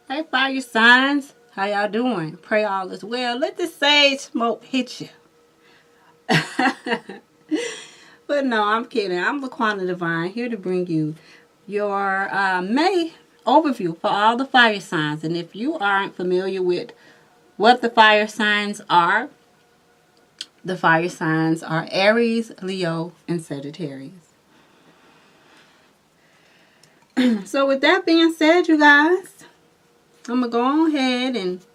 Hey, fire signs. How y'all doing? Pray all is well. Let the sage smoke hit you. But no, I'm kidding. I'm Laquana Divine, here to bring you your May overview for all the fire signs. And if you aren't familiar with what the fire signs are Aries, Leo, and Sagittarius. So with that being said, you guys, I'm going to go ahead and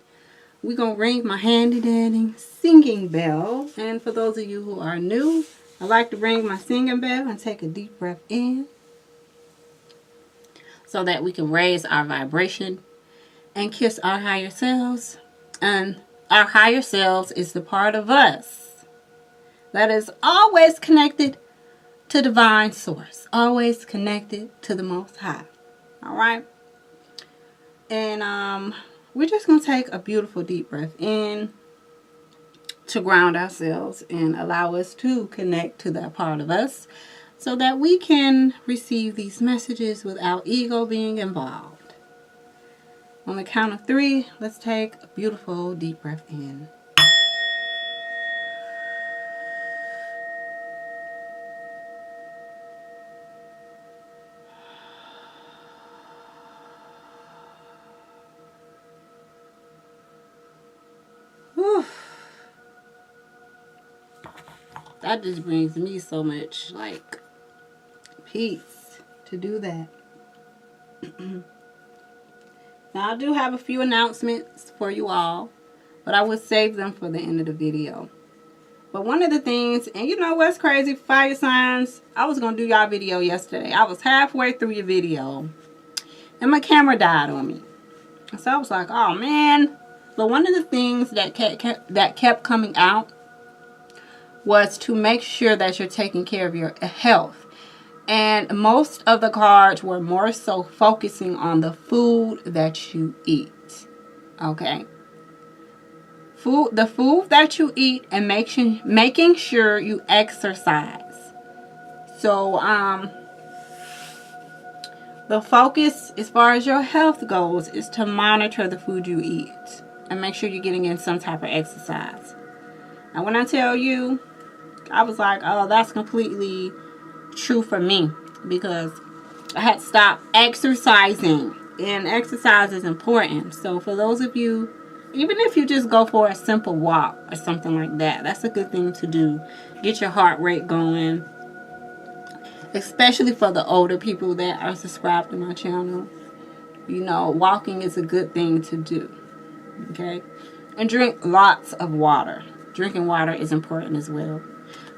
we're going to ring my handy dandy singing bell. And for those of you who are new, I like to ring my singing bell and take a deep breath in so that we can raise our vibration and kiss our higher selves. And our higher selves is the part of us that is always connected to divine source, always connected to the Most High. All right? And we're just going to take a beautiful deep breath in to ground ourselves and allow us to connect to that part of us so that we can receive these messages without ego being involved. On the count of 3, let's take a beautiful deep breath in. Whew. That just brings me so much peace to do that. Now I do have a few announcements for you all, but I would save them for the end of the video. But one of the things, and you know what's crazy, fire signs, I was going to do y'all video yesterday. I was halfway through your video and my camera died on me. So I was like, oh man. But one of the things that kept coming out was to make sure that you're taking care of your health. And most of the cards were more so focusing on the food that you eat. Okay? The food that you eat and making sure you exercise. So, the focus as far as your health goes is to monitor the food you eat and make sure you're getting in some type of exercise. And when I tell you, I was like, oh, that's completely true for me, because I had stopped exercising, and exercise is important. So for those of you, even if you just go for a simple walk or something like that, that's a good thing to do. Get your heart rate going, especially for the older people that are subscribed to my channel. You know, walking is a good thing to do. Okay? And drink lots of water. Drinking water is important as well.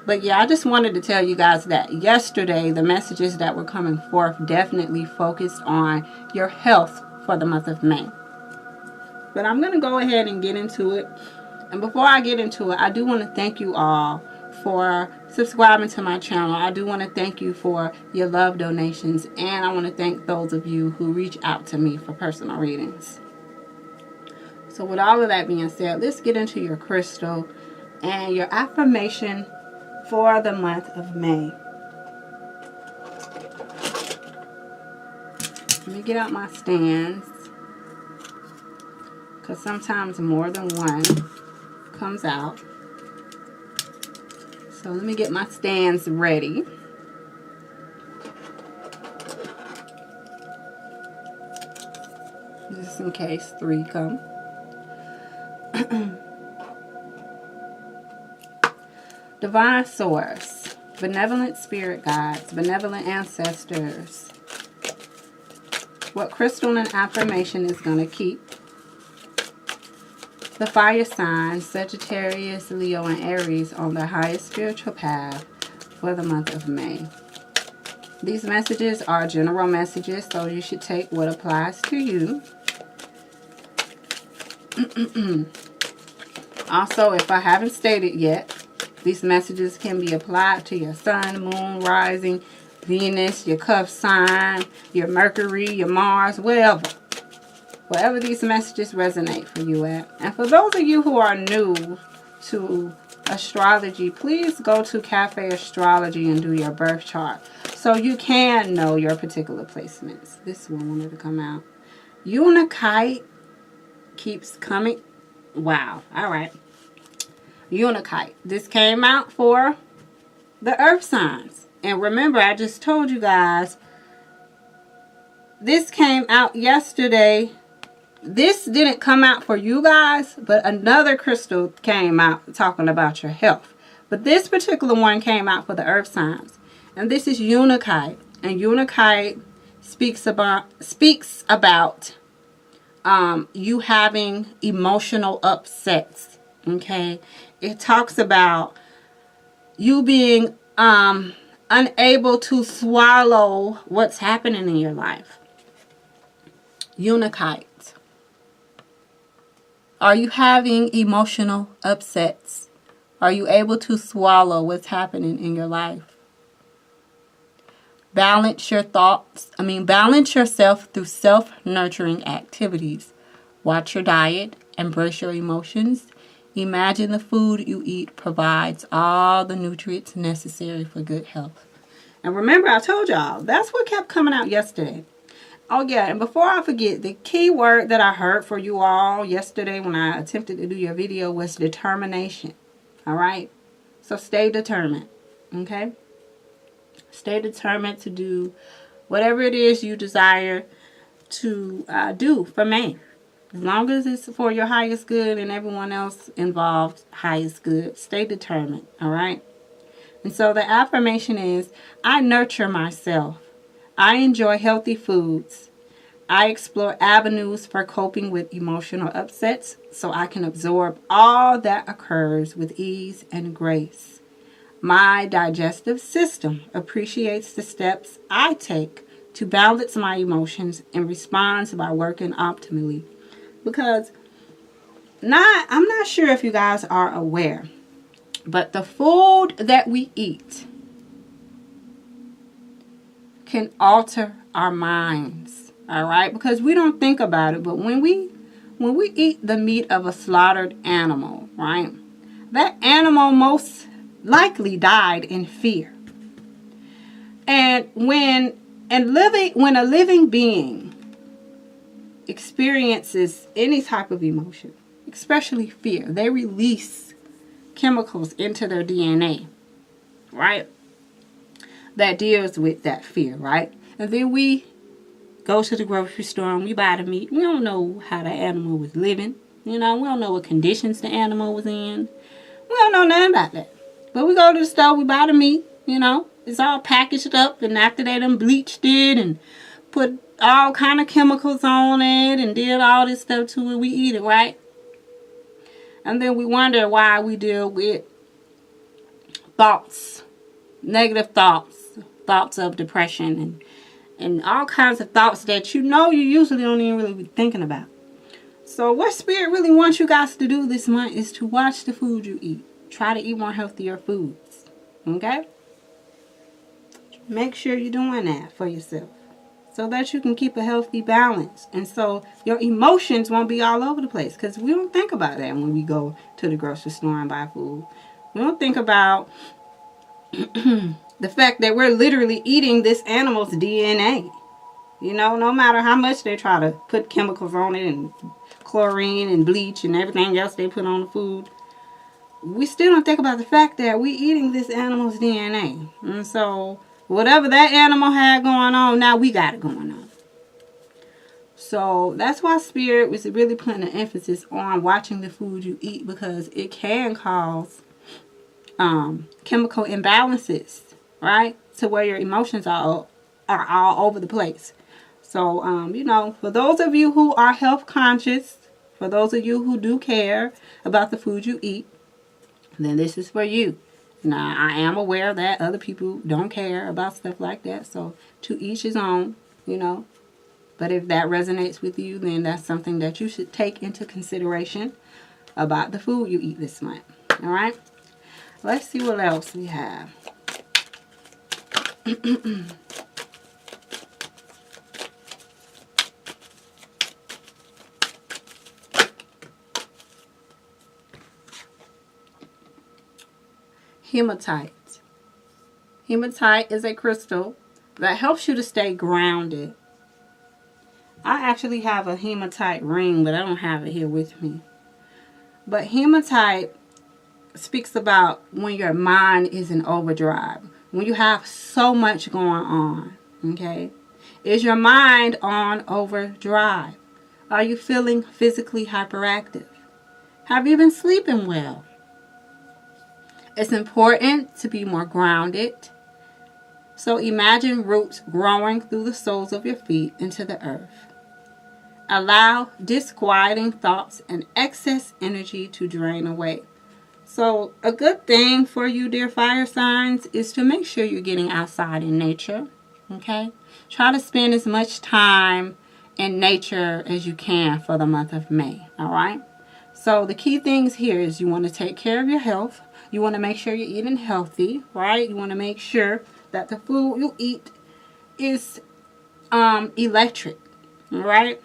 But yeah, I just wanted to tell you guys that yesterday, the messages that were coming forth definitely focused on your health for the month of May. But I'm going to go ahead and get into it. And before I get into it, I do want to thank you all for subscribing to my channel. I do want to thank you for your love donations. And I want to thank those of you who reach out to me for personal readings. So with all of that being said, let's get into your crystal and your affirmation for the month of May. Let me get out my stands, because sometimes more than one comes out. So let me get my stands ready. Just in case 3 come. Divine source, benevolent spirit guides, benevolent ancestors. What crystal and affirmation is going to keep the fire signs, Sagittarius, Leo, and Aries on their highest spiritual path for the month of May? These messages are general messages, so you should take what applies to you. Also, if I haven't stated yet, these messages can be applied to your sun, moon, rising, Venus, your cup sign, your Mercury, your Mars, wherever these messages resonate for you at. And for those of you who are new to astrology, please go to Cafe Astrology and do your birth chart so you can know your particular placements. This one wanted to come out. Unakite keeps coming. Wow. All right. Unakite. This came out for the earth signs. And remember, I just told you guys, this came out yesterday. This didn't come out for you guys, but another crystal came out talking about your health. But this particular one came out for the earth signs. And this is Unakite. And Unakite speaks about you having emotional upsets. Okay? It talks about you being unable to swallow what's happening in your life. Unakite. Are you having emotional upsets? Are you able to swallow what's happening in your life? Balance your thoughts. Balance yourself through self-nurturing activities. Watch your diet. Embrace your emotions. Imagine the food you eat provides all the nutrients necessary for good health. And remember, I told y'all, that's what kept coming out yesterday. Oh, yeah, and before I forget, the key word that I heard for you all yesterday when I attempted to do your video was determination. All right? So stay determined, okay? Stay determined to do whatever it is you desire to do for me. As long as it's for your highest good and everyone else involved highest good, stay determined, all right? And so the affirmation is, I nurture myself. I enjoy healthy foods. I explore avenues for coping with emotional upsets so I can absorb all that occurs with ease and grace. My digestive system appreciates the steps I take to balance my emotions and responds by working optimally. Because I'm not sure if you guys are aware, but the food that we eat can alter our minds, all right? Because we don't think about it, but when we eat the meat of a slaughtered animal, right? That animal most likely died in fear. And when a living being experiences any type of emotion, especially fear, they release chemicals into their DNA, right? That deals with that fear, right? And then we go to the grocery store and we buy the meat. We don't know how the animal was living. We don't know what conditions the animal was in. We don't know nothing about that. But we go to the store, we buy the meat, It's all packaged up, and after they done bleached it and put all kind of chemicals on it and did all this stuff to it, we eat it, right? And then we wonder why we deal with thoughts, negative thoughts of depression and all kinds of thoughts that you usually don't even really be thinking about. So what Spirit really wants you guys to do this month is to watch the food you eat. Try to eat more healthier foods. Okay? Make sure you're doing that for yourself so that you can keep a healthy balance. And so your emotions won't be all over the place, because we don't think about that when we go to the grocery store and buy food. We don't think about the fact that we're literally eating this animal's DNA. No matter how much they try to put chemicals on it and chlorine and bleach and everything else they put on the food, we still don't think about the fact that we're eating this animal's DNA. And so whatever that animal had going on, now we got it going on. So that's why Spirit was really putting an emphasis on watching the food you eat, because it can cause chemical imbalances, right? To where your emotions are all over the place. So, for those of you who are health conscious, for those of you who do care about the food you eat, then this is for you. Now, I am aware that other people don't care about stuff like that. So, to each his own, But if that resonates with you, then that's something that you should take into consideration about the food you eat this month. All right? Let's see what else we have. Hematite. Hematite is a crystal that helps you to stay grounded. I actually have a hematite ring, but I don't have it here with me. But hematite speaks about when your mind is in overdrive, when you have so much going on. Okay? Is your mind on overdrive? Are you feeling physically hyperactive? Have you been sleeping well? It's important to be more grounded. So imagine roots growing through the soles of your feet into the earth. Allow disquieting thoughts and excess energy to drain away. So a good thing for you, dear fire signs, is to make sure you're getting outside in nature. Okay? Try to spend as much time in nature as you can for the month of May. All right? So the key things here is you want to take care of your health. You want to make sure you're eating healthy, right? You want to make sure that the food you eat is electric, right?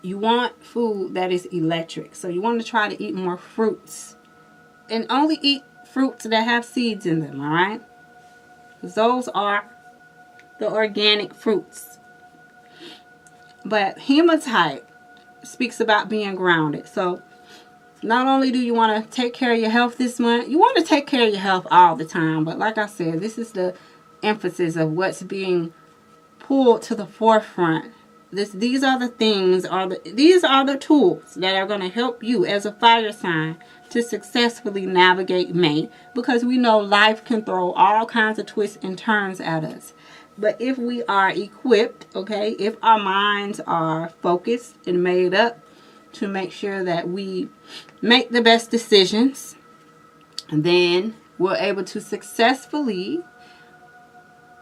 You want food that is electric. So you want to try to eat more fruits. And only eat fruits that have seeds in them, all right? Because those are the organic fruits. But hematite speaks about being grounded. So not only do you want to take care of your health this month, you want to take care of your health all the time. But like I said, this is the emphasis of what's being pulled to the forefront. These are the things, these are the tools that are going to help you as a fire sign to successfully navigate May, because we know life can throw all kinds of twists and turns at us. But if we are equipped, okay, if our minds are focused and made up to make sure that we make the best decisions, then we're able to successfully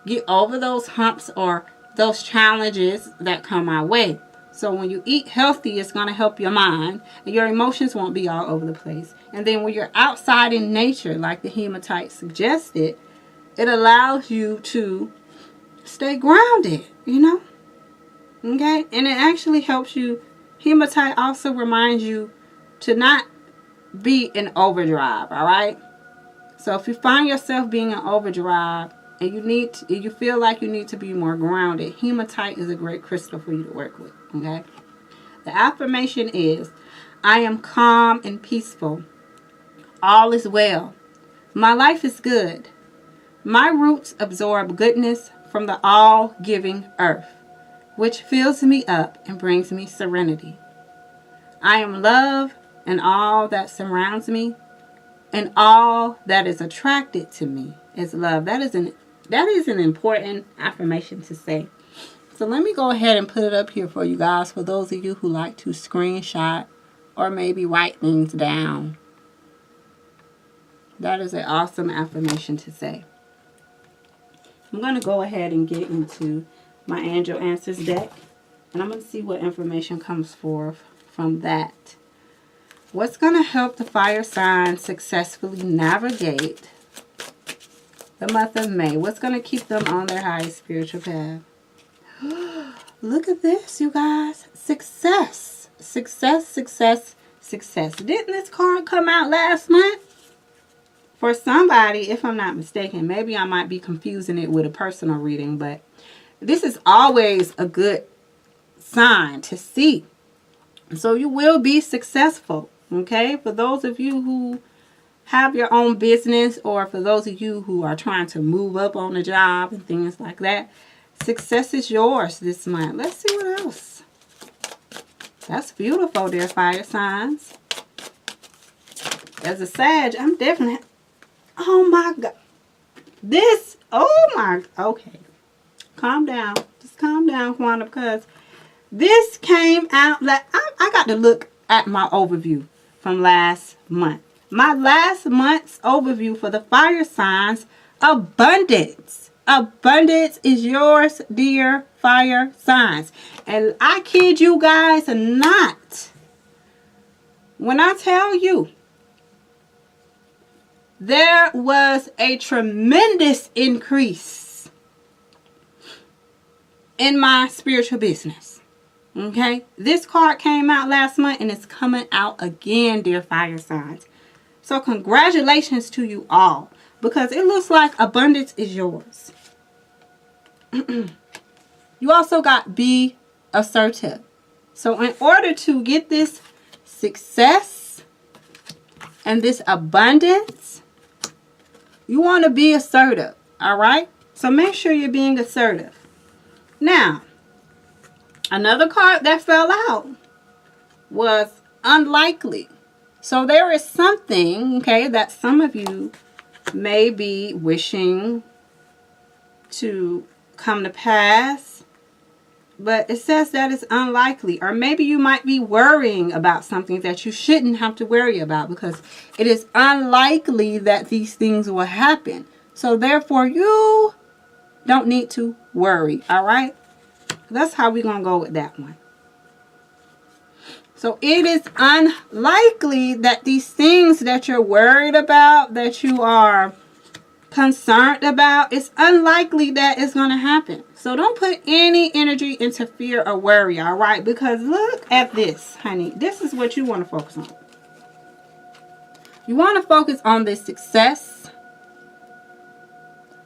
get over those humps or those challenges that come our way. So when you eat healthy, it's going to help your mind, and your emotions won't be all over the place. And then when you're outside in nature, like the hematite suggested, it allows you to stay grounded, you know? Okay? And it actually helps you. Hematite also reminds you to not be in overdrive, all right? So if you find yourself being in overdrive, and you feel like you need to be more grounded, hematite is a great crystal for you to work with, okay? The affirmation is, I am calm and peaceful. All is well. My life is good. My roots absorb goodness from the all-giving earth, which fills me up and brings me serenity. I am love, and all that surrounds me, and all that is attracted to me is love. That is an important affirmation to say. So let me go ahead and put it up here for you guys, for those of you who like to screenshot or maybe write things down. That is an awesome affirmation to say. I'm going to go ahead and get into my Angel Answers deck, and I'm going to see what information comes forth from that. What's going to help the fire sign successfully navigate the month of May? What's going to keep them on their highest spiritual path? Look at this, you guys. Success. Success, success, success. Didn't this card come out last month? For somebody, if I'm not mistaken, maybe I might be confusing it with a personal reading, but this is always a good sign to see. So you will be successful, okay? For those of you who have your own business, or for those of you who are trying to move up on a job and things like that, success is yours this month. Let's see what else. That's beautiful, dear fire signs. As a Sag, I'm definitely... Oh my God. This... Oh my... Okay. Calm down. Just calm down, Quantum, because this came out... Like, I got to look at my overview from last month. My last month's overview for the fire signs, abundance. Abundance is yours, dear fire signs. And I kid you guys not when I tell you there was a tremendous increase in my spiritual business. Okay? This card came out last month and it's coming out again, dear fire signs. So congratulations to you all, because it looks like abundance is yours. You also got be assertive. So in order to get this success and this abundance, you want to be assertive. All right? So make sure you're being assertive. Now, another card that fell out was unlikely. So there is something, okay, that some of you may be wishing to come to pass, but it says that it's unlikely. Or maybe you might be worrying about something that you shouldn't have to worry about, because it is unlikely that these things will happen. So therefore, you don't need to worry, all right? That's how we're going to go with that one. So it is unlikely that these things that you're worried about, that you are concerned about, it's unlikely that it's going to happen. So don't put any energy into fear or worry, all right? Because look at this, honey. This is what you want to focus on. You want to focus on this success.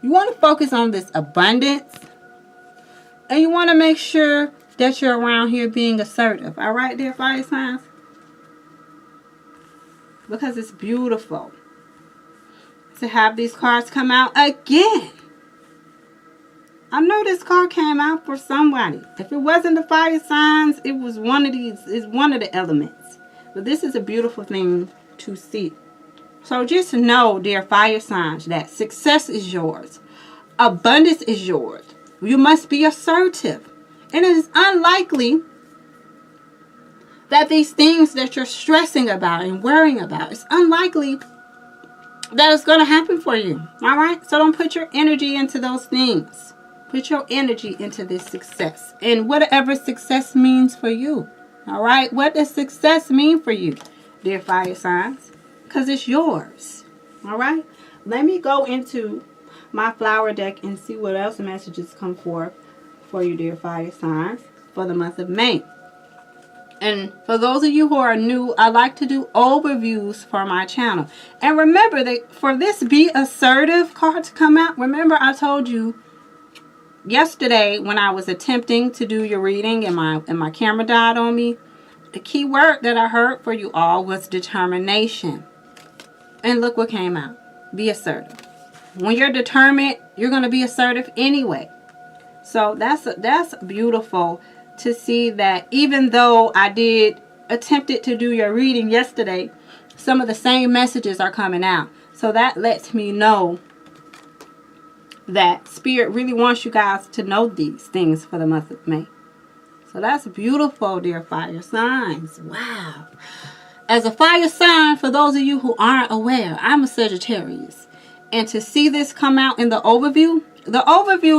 You want to focus on this abundance. And you want to make sure that you're around here being assertive. All right, dear fire signs? Because it's beautiful to have these cards come out again. I know this card came out for somebody. If it wasn't the fire signs, it was one of these. It's one of the elements. But this is a beautiful thing to see. So just know, dear fire signs, that success is yours. Abundance is yours. You must be assertive. And it is unlikely that these things that you're stressing about and worrying about, it's unlikely that it's going to happen for you. All right? So don't put your energy into those things. Put your energy into this success. And whatever success means for you. All right? What does success mean for you, dear fire signs? Because it's yours. All right? Let me go into my flower deck and see what else messages come forth for you, dear fire signs, for the month of May. And for those of you who are new, I like to do overviews for my channel. And remember that for this Be Assertive card to come out, remember I told you yesterday when I was attempting to do your reading and my camera died on me, the key word that I heard for you all was determination. And look what came out. Be assertive. When you're determined, you're going to be assertive anyway. So that's beautiful to see that even though I did attempted to do your reading yesterday, some of the same messages are coming out. So that lets me know that Spirit really wants you guys to know these things for the month of May. So that's beautiful, dear fire signs. Wow. As a fire sign, for those of you who aren't aware, I'm a Sagittarius. And to see this come out in the overview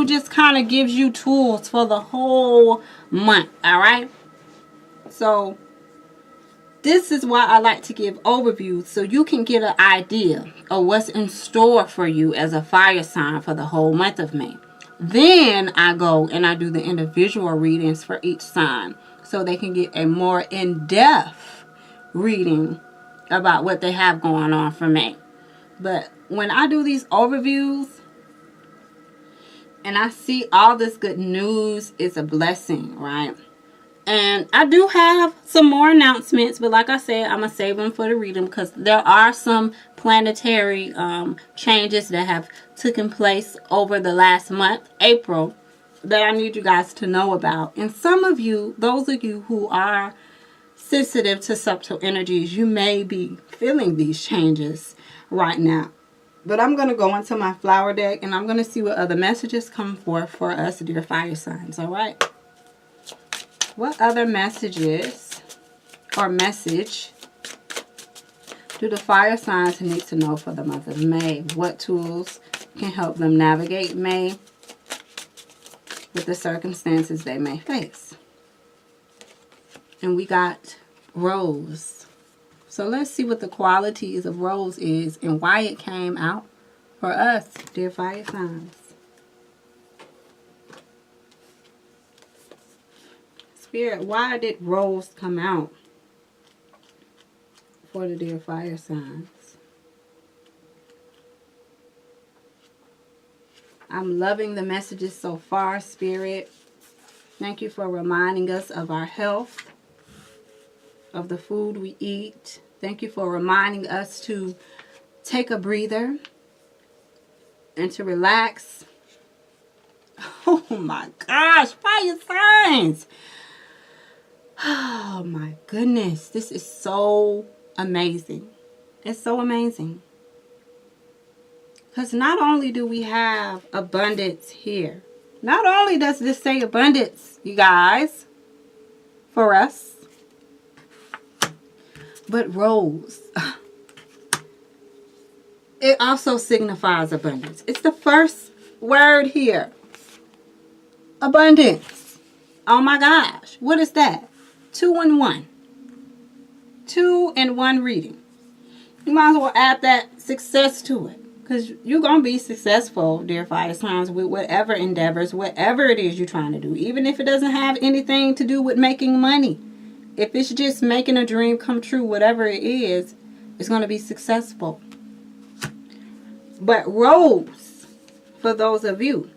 just kind of gives you tools for the whole month, all right? So this is why I like to give overviews, so you can get an idea of what's in store for you as a fire sign for the whole month of May. Then I go and I do the individual readings for each sign so they can get a more in-depth reading about what they have going on for May. But when I do these overviews and I see all this good news, it's a blessing, right? And I do have some more announcements, but like I said, I'm going to save them for the reading because there are some planetary changes that have taken place over the last month, April, that I need you guys to know about. And some of you, those of you who are sensitive to subtle energies, you may be feeling these changes right now. But I'm going to go into my flower deck and I'm going to see what other messages come forth for us, dear fire signs, all right? What other messages or message do the fire signs need to know for the month of May? What tools can help them navigate May with the circumstances they may face? And we got Rose. So let's see what the qualities of Rose is and why it came out for us, dear fire signs. Spirit, why did Rose come out for the dear fire signs? I'm loving the messages so far, Spirit. Thank you for reminding us of our health, of the food we eat. Thank you for reminding us to take a breather and to relax. Oh my gosh, fire signs. Oh my goodness, this is so amazing. It's so amazing. Because not only do we have abundance here, not only does this say abundance, you guys, for us, but rose. It also signifies abundance. It's the first word here. Abundance. Oh my gosh. What is that? 2 in 1. 2 in 1 reading. You might as well add that success to it. Because you're going to be successful, dear fire signs, with whatever endeavors, whatever it is you're trying to do. Even if it doesn't have anything to do with making money. If it's just making a dream come true, whatever it is, it's going to be successful. But rose, for those of you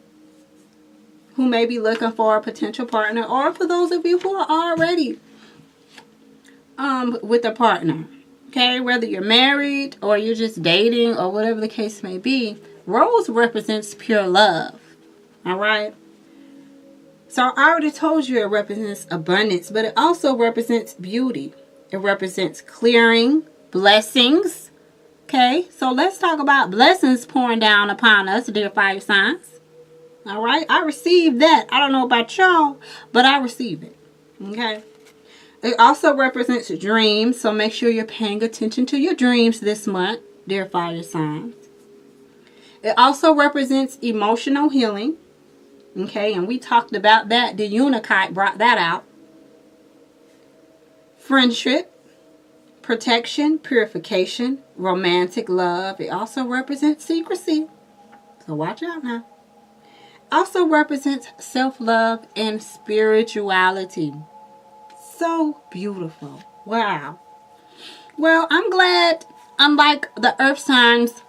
who may be looking for a potential partner, or for those of you who are already with a partner. Okay, whether you're married or you're just dating or whatever the case may be, rose represents pure love. All right. So I already told you it represents abundance, but it also represents beauty. It represents clearing, blessings. Okay, so let's talk about blessings pouring down upon us, dear fire signs. All right, I received that. I don't know about y'all, but I received it. Okay. It also represents dreams, so make sure you're paying attention to your dreams this month, dear fire signs. It also represents emotional healing. Okay, and we talked about that. The Unikite brought that out. Friendship, protection, purification, romantic love. It also represents secrecy. So watch out now. Also represents self-love and spirituality. So beautiful. Wow. Well, I'm glad, unlike the earth signs,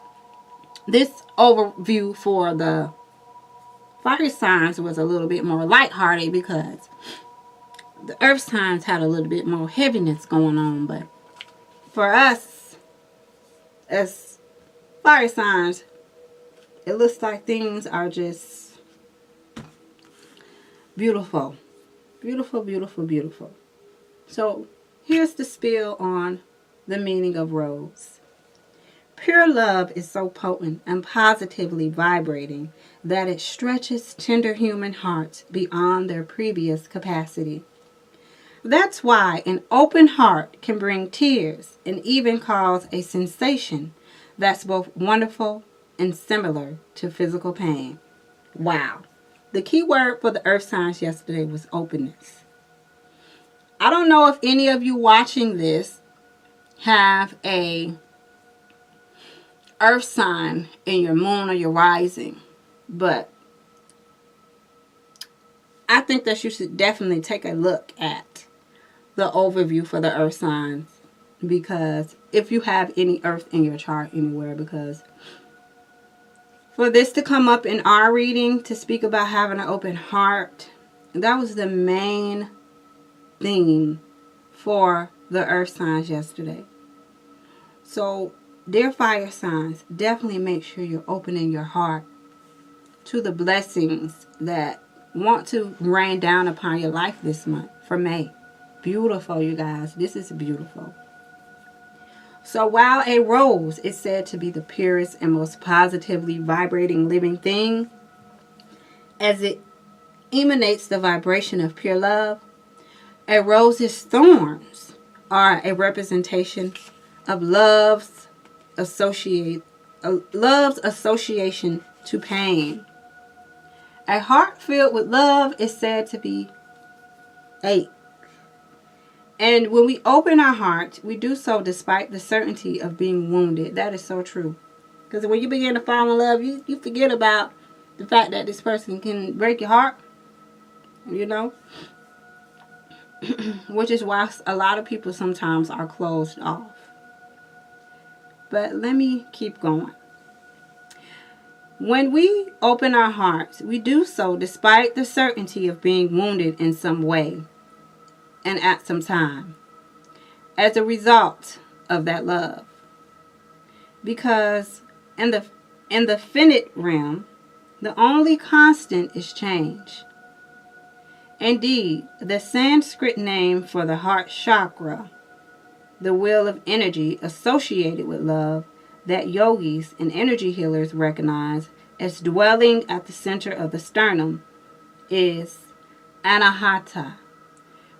this overview for the fire signs was a little bit more lighthearted because the earth signs had a little bit more heaviness going on. But for us, as fire signs, it looks like things are just beautiful. Beautiful, beautiful, beautiful. So here's the spiel on the meaning of rose. Pure love is so potent and positively vibrating that it stretches tender human hearts beyond their previous capacity. That's why an open heart can bring tears and even cause a sensation that's both wonderful and similar to physical pain. Wow. The key word for the earth signs yesterday was openness. I don't know if any of you watching this have a earth sign in your moon or your rising, but I think that you should definitely take a look at the overview for the earth signs, because if you have any earth in your chart anywhere, because for this to come up in our reading, to speak about having an open heart, that was the main theme for the earth signs yesterday. So, dear fire signs, definitely make sure you're opening your heart to the blessings that want to rain down upon your life this month for May. Beautiful, you guys. This is beautiful. So while a rose is said to be the purest and most positively vibrating living thing, as it emanates the vibration of pure love, a rose's thorns are a representation of love's association to pain. A heart filled with love is said to be ache. And when we open our heart, we do so despite the certainty of being wounded. That is so true. Because when you begin to fall in love, you forget about the fact that this person can break your heart. You know? Which is why a lot of people sometimes are closed off. But let me keep going. When we open our hearts, we do so despite the certainty of being wounded in some way and at some time as a result of that love. Because in the finite realm, the only constant is change. Indeed, the Sanskrit name for the heart chakra, the wheel of energy associated with love, that yogis and energy healers recognize as dwelling at the center of the sternum, is anahata,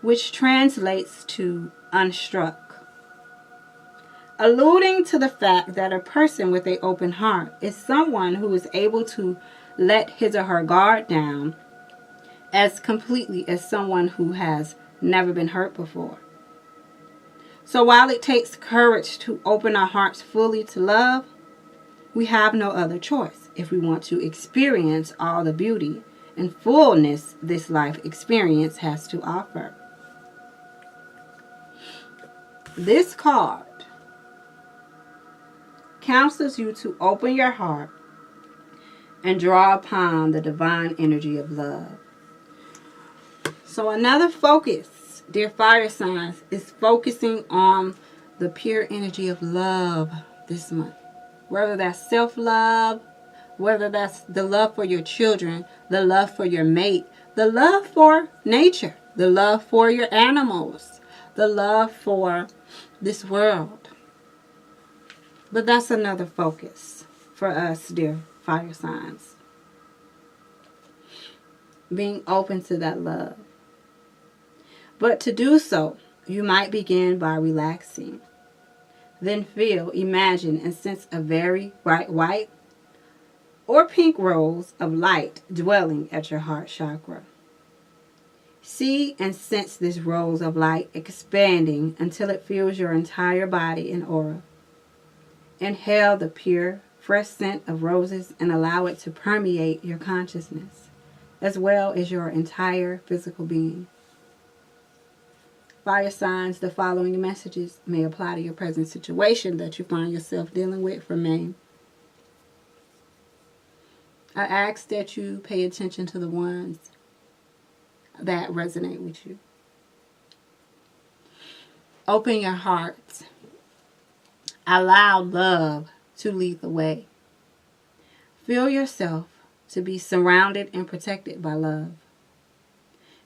which translates to unstruck, alluding to the fact that a person with an open heart is someone who is able to let his or her guard down as completely as someone who has never been hurt before. So while it takes courage to open our hearts fully to love, we have no other choice if we want to experience all the beauty and fullness this life experience has to offer. This card counsels you to open your heart and draw upon the divine energy of love. So another focus, dear fire signs, is focusing on the pure energy of love this month. Whether that's self-love, whether that's the love for your children, the love for your mate, the love for nature, the love for your animals, the love for this world. But that's another focus for us, dear fire signs. Being open to that love. But to do so, you might begin by relaxing. Then feel, imagine, and sense a very bright white or pink rose of light dwelling at your heart chakra. See and sense this rose of light expanding until it fills your entire body and aura. Inhale the pure, fresh scent of roses and allow it to permeate your consciousness, as well as your entire physical being. Fire signs, the following messages may apply to your present situation that you find yourself dealing with for May. I ask that you pay attention to the ones that resonate with you. Open your heart. Allow love to lead the way. Feel yourself to be surrounded and protected by love.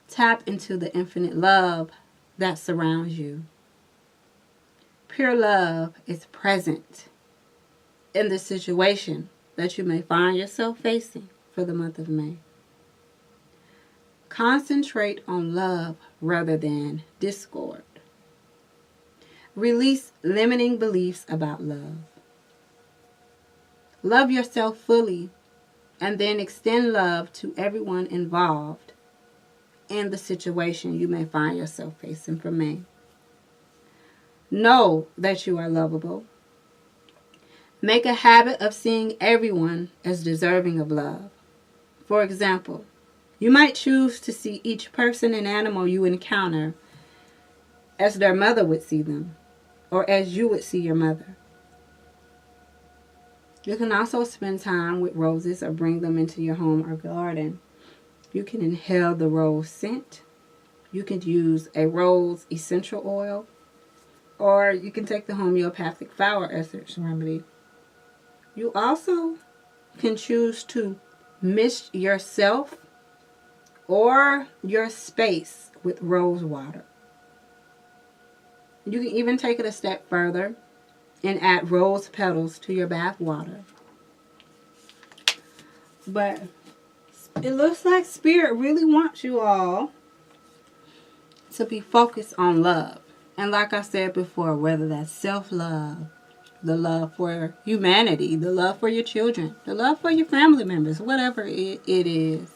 Tap into the infinite love that surrounds you. Pure love is present in the situation that you may find yourself facing for the month of May. Concentrate on love rather than discord. Release limiting beliefs about love. Love yourself fully and then extend love to everyone involved in the situation you may find yourself facing for May. Know that you are lovable. Make a habit of seeing everyone as deserving of love. For example, you might choose to see each person and animal you encounter as their mother would see them, or as you would see your mother. You can also spend time with roses or bring them into your home or garden. You can inhale the rose scent. You can use a rose essential oil, or you can take the homeopathic flower essence remedy. You also can choose to mist yourself or your space with rose water. You can even take it a step further and add rose petals to your bath water. But it looks like Spirit really wants you all to be focused on love. And like I said before, whether that's self-love, the love for humanity, the love for your children, the love for your family members, whatever it is,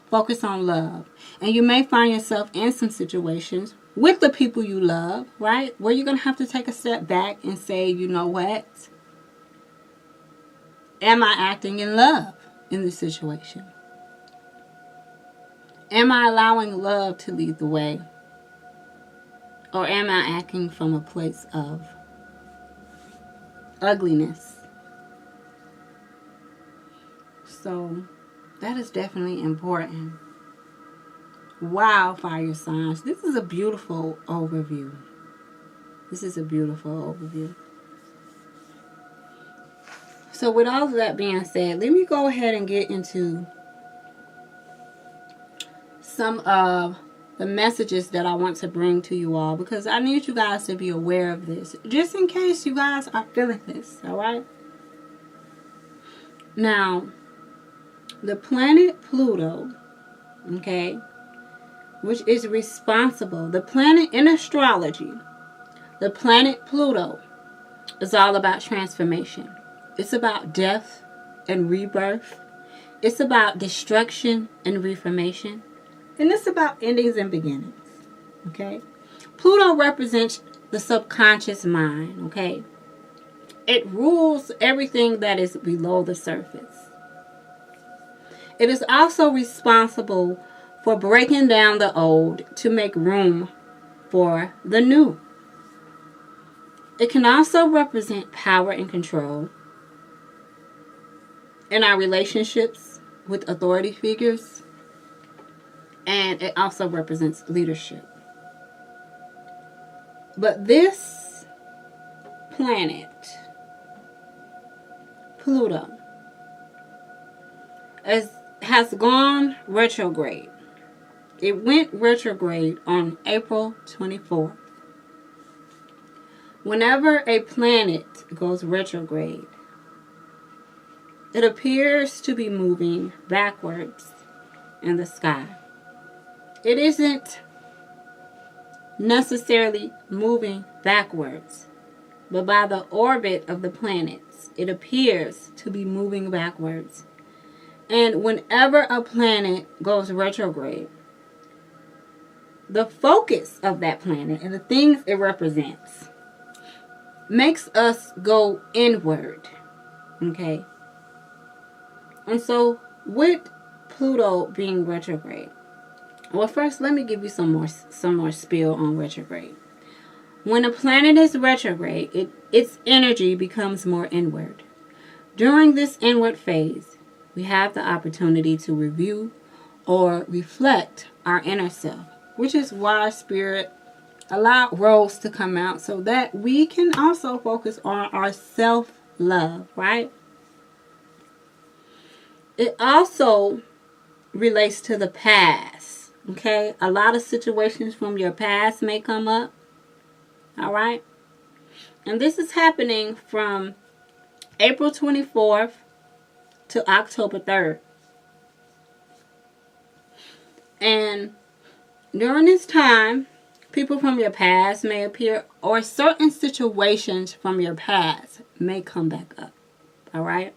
focus on love. And you may find yourself in some situations with the people you love, right? Where you're going to have to take a step back and say, you know what? Am I acting in love in this situation? Am I allowing love to lead the way? Or am I acting from a place of ugliness? So that is definitely important. Wow, fire signs. This is a beautiful overview. This is a beautiful overview. So with all of that being said, let me go ahead and get into some of the messages that I want to bring to you all, because I need you guys to be aware of this, just in case you guys are feeling this, all right? Now, the planet Pluto, okay, which is responsible, the planet in astrology, the planet Pluto is all about transformation. It's about death and rebirth. It's about destruction and reformation. And it's about endings and beginnings. Okay? Pluto represents the subconscious mind. Okay? It rules everything that is below the surface. It is also responsible for breaking down the old to make room for the new. It can also represent power and control in our relationships with authority figures. And it also represents leadership. But this planet, Pluto, has gone retrograde. It went retrograde on April 24th. Whenever a planet goes retrograde, it appears to be moving backwards in the sky. It isn't necessarily moving backwards, but by the orbit of the planets, it appears to be moving backwards. And whenever a planet goes retrograde, the focus of that planet and the things it represents makes us go inward. Okay? And so, with Pluto being retrograde, well, first, let me give you some more spiel on retrograde. When a planet is retrograde, its energy becomes more inward. During this inward phase, we have the opportunity to review or reflect our inner self, which is why Spirit allowed roles to come out so that we can also focus on our self-love, right? It also relates to the past. Okay, a lot of situations from your past may come up. All right. And this is happening from April 24th to October 3rd. And during this time, people from your past may appear, or certain situations from your past may come back up. All right.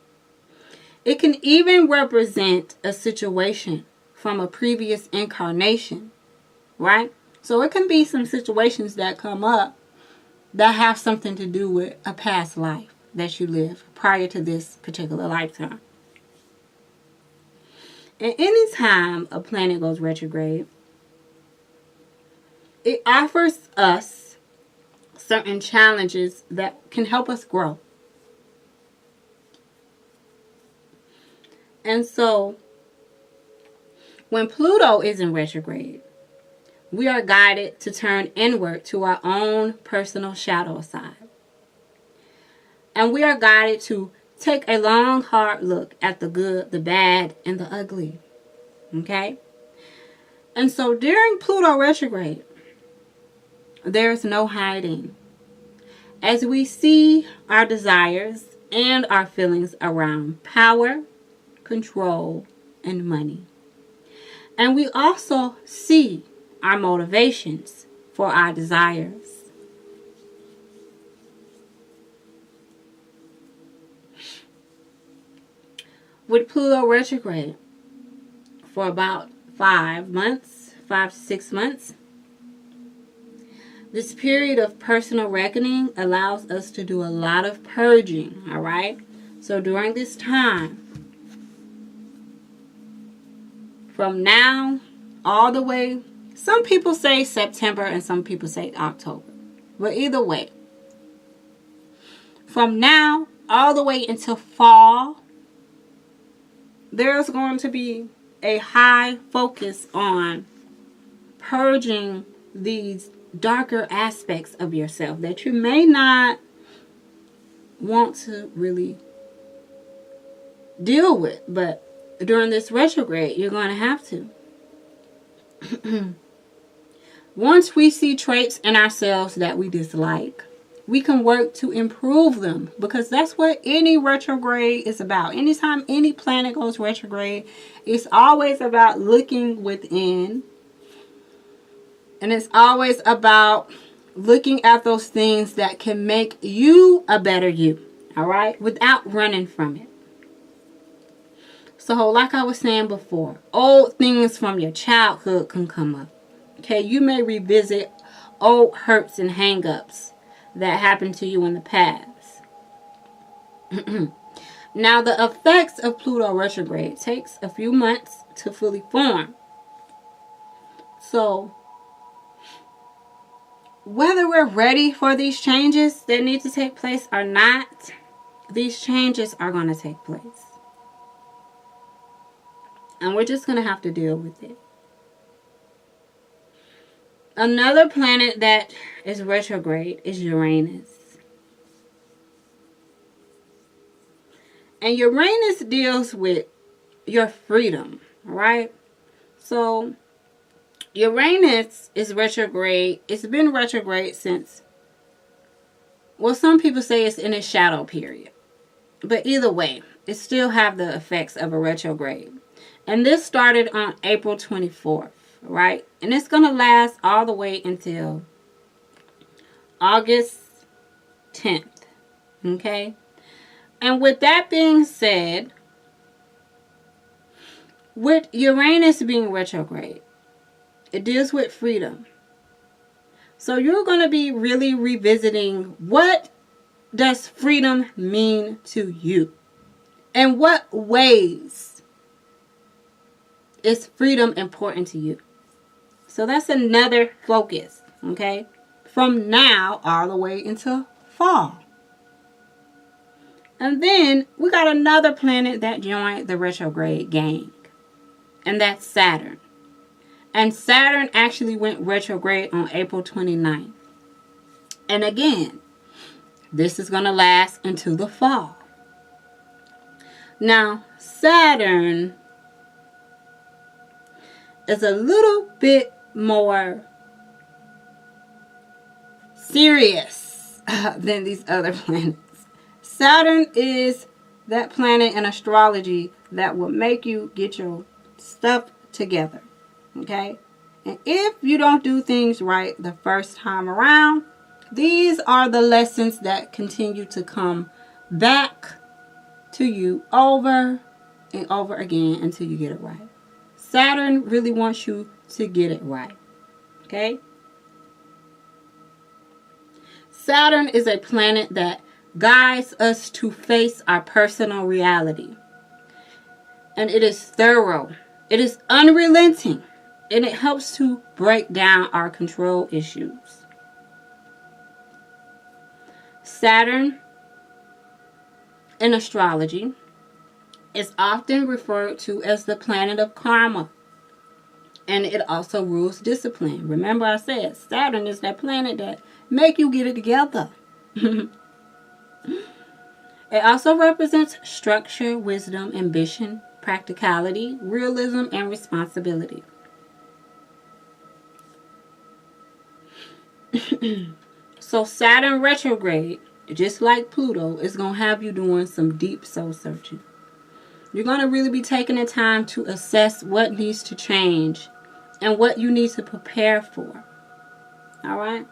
It can even represent a situation from a previous incarnation, right? So it can be some situations that come up that have something to do with a past life that you lived prior to this particular lifetime. And any time a planet goes retrograde, it offers us certain challenges that can help us grow. And so, when Pluto is in retrograde, we are guided to turn inward to our own personal shadow side. And we are guided to take a long, hard look at the good, the bad, and the ugly. Okay? And so during Pluto retrograde, there's no hiding. As we see our desires and our feelings around power, control, and money. And we also see our motivations for our desires. With Pluto retrograde for about 5 to 6 months, this period of personal reckoning allows us to do a lot of purging, all right? So during this time, from now all the way, some people say September and some people say October. But either way, from now all the way until fall, there's going to be a high focus on purging these darker aspects of yourself that you may not want to really deal with, but during this retrograde you're going to have to. Once we see traits in ourselves that we dislike, we can work to improve them, because that's what any retrograde is about. Anytime any planet goes retrograde, it's always about looking within, and it's always about looking at those things that can make you a better you, all right, without running from it. So like I was saying before, old things from your childhood can come up. Okay, you may revisit old hurts and hang-ups that happened to you in the past. Now, the effects of Pluto retrograde takes a few months to fully form. So, whether we're ready for these changes that need to take place or not, these changes are going to take place. And we're just going to have to deal with it. Another planet that is retrograde is Uranus. And Uranus deals with your freedom, right? So, Uranus is retrograde. It's been retrograde since, well, some people say it's in its shadow period. But either way, it still have the effects of a retrograde. And this started on April 24th, right? And it's going to last all the way until August 10th, okay? And with that being said, with Uranus being retrograde, it deals with freedom. So you're going to be really revisiting, what does freedom mean to you? In what ways is freedom important to you? So that's another focus, okay? From now all the way into fall. And then we got another planet that joined the retrograde gang. And that's Saturn. And Saturn actually went retrograde on April 29th. And again, this is going to last until the fall. Now, Saturn is a little bit more serious than these other planets. Saturn is that planet in astrology that will make you get your stuff together. Okay? And if you don't do things right the first time around, these are the lessons that continue to come back to you over and over again until you get it right. Saturn really wants you to get it right. Okay? Saturn is a planet that guides us to face our personal reality. And it is thorough. It is unrelenting. And it helps to break down our control issues. Saturn in astrology is often referred to as the planet of karma. And it also rules discipline. Remember I said Saturn is that planet that make you get it together. It also represents structure, wisdom, ambition, practicality, realism, and responsibility. So Saturn retrograde, just like Pluto, is going to have you doing some deep soul searching. You're going to really be taking the time to assess what needs to change and what you need to prepare for. All right?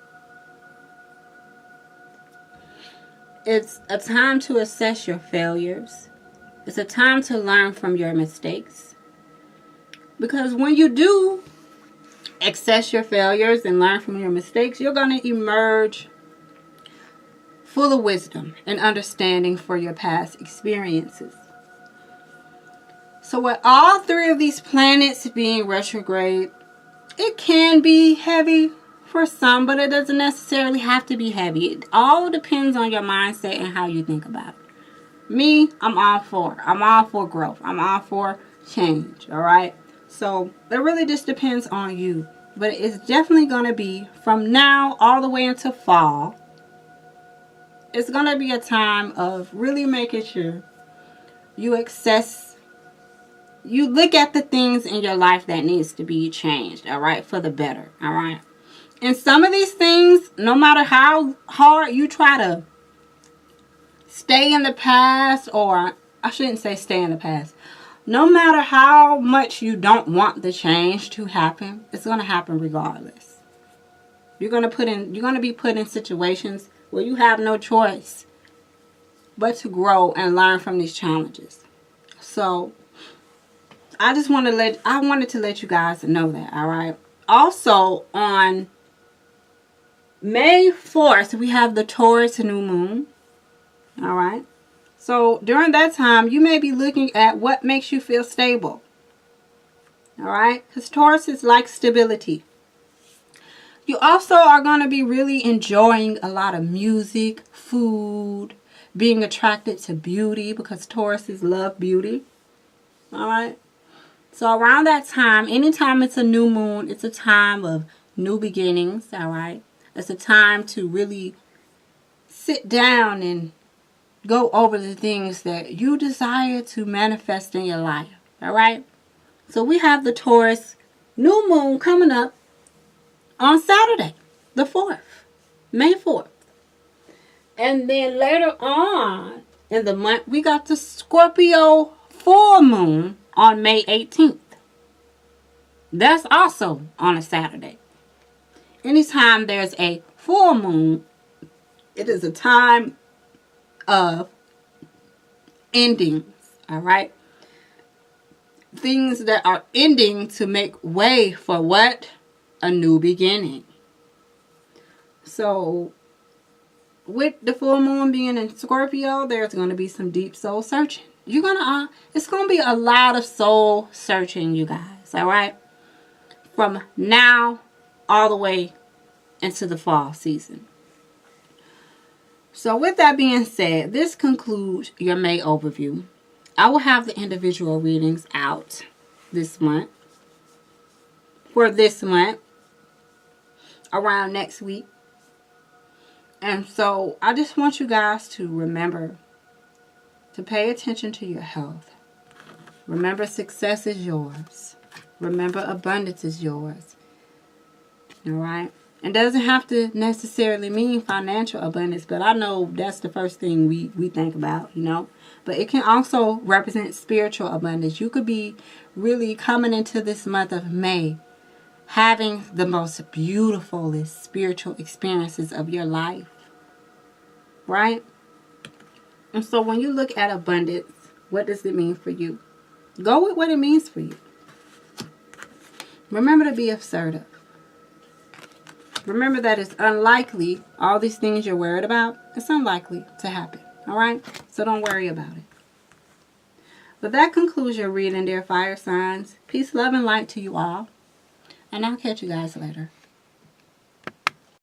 It's a time to assess your failures. It's a time to learn from your mistakes. Because when you do assess your failures and learn from your mistakes, you're going to emerge full of wisdom and understanding for your past experiences. So with all three of these planets being retrograde, it can be heavy for some, but it doesn't necessarily have to be heavy. It all depends on your mindset and how you think about it. Me, I'm all for. I'm all for growth. I'm all for change. All right. So it really just depends on you. But it's definitely going to be from now all the way into fall. It's going to be a time of really making sure you look at the things in your life that needs to be changed. All right. For the better. All right. And some of these things, no matter how hard you try to stay in the past, or I shouldn't say stay in the past. No matter how much you don't want the change to happen, it's going to happen regardless. You're going to be put in situations where you have no choice but to grow and learn from these challenges. So, I wanted to let you guys know that, all right? Also, on May 4th, we have the Taurus new moon. All right. So during that time, you may be looking at what makes you feel stable. All right. Because Taurus is like stability. You also are going to be really enjoying a lot of music, food, being attracted to beauty, because Tauruses love beauty. All right. So around that time, anytime it's a new moon, it's a time of new beginnings. All right. It's a time to really sit down and go over the things that you desire to manifest in your life. All right. So we have the Taurus new moon coming up on Saturday, the 4th, May 4th. And then later on in the month, we got the Scorpio full moon on May 18th. That's also on a Saturday. Anytime there's a full moon, it is a time of endings. All right. Things that are ending to make way for what? A new beginning. So with the full moon being in Scorpio, there's going to be some deep soul searching. It's going to be a lot of soul searching, you guys. All right. From now all the way into the fall season. So with that being said, this concludes your May overview. I will have the individual readings out this month. For this month. Around next week. And so I just want you guys to remember to pay attention to your health. Remember, success is yours. Remember, abundance is yours. All right? It doesn't have to necessarily mean financial abundance, but I know that's the first thing we think about, you know. But it can also represent spiritual abundance. You could be really coming into this month of May having the most beautiful spiritual experiences of your life. Right? And so when you look at abundance, what does it mean for you? Go with what it means for you. Remember to be assertive. Remember that it's unlikely, all these things you're worried about, it's unlikely to happen. All right? So don't worry about it. But that concludes your reading, dear fire signs. Peace, love, and light to you all. And I'll catch you guys later.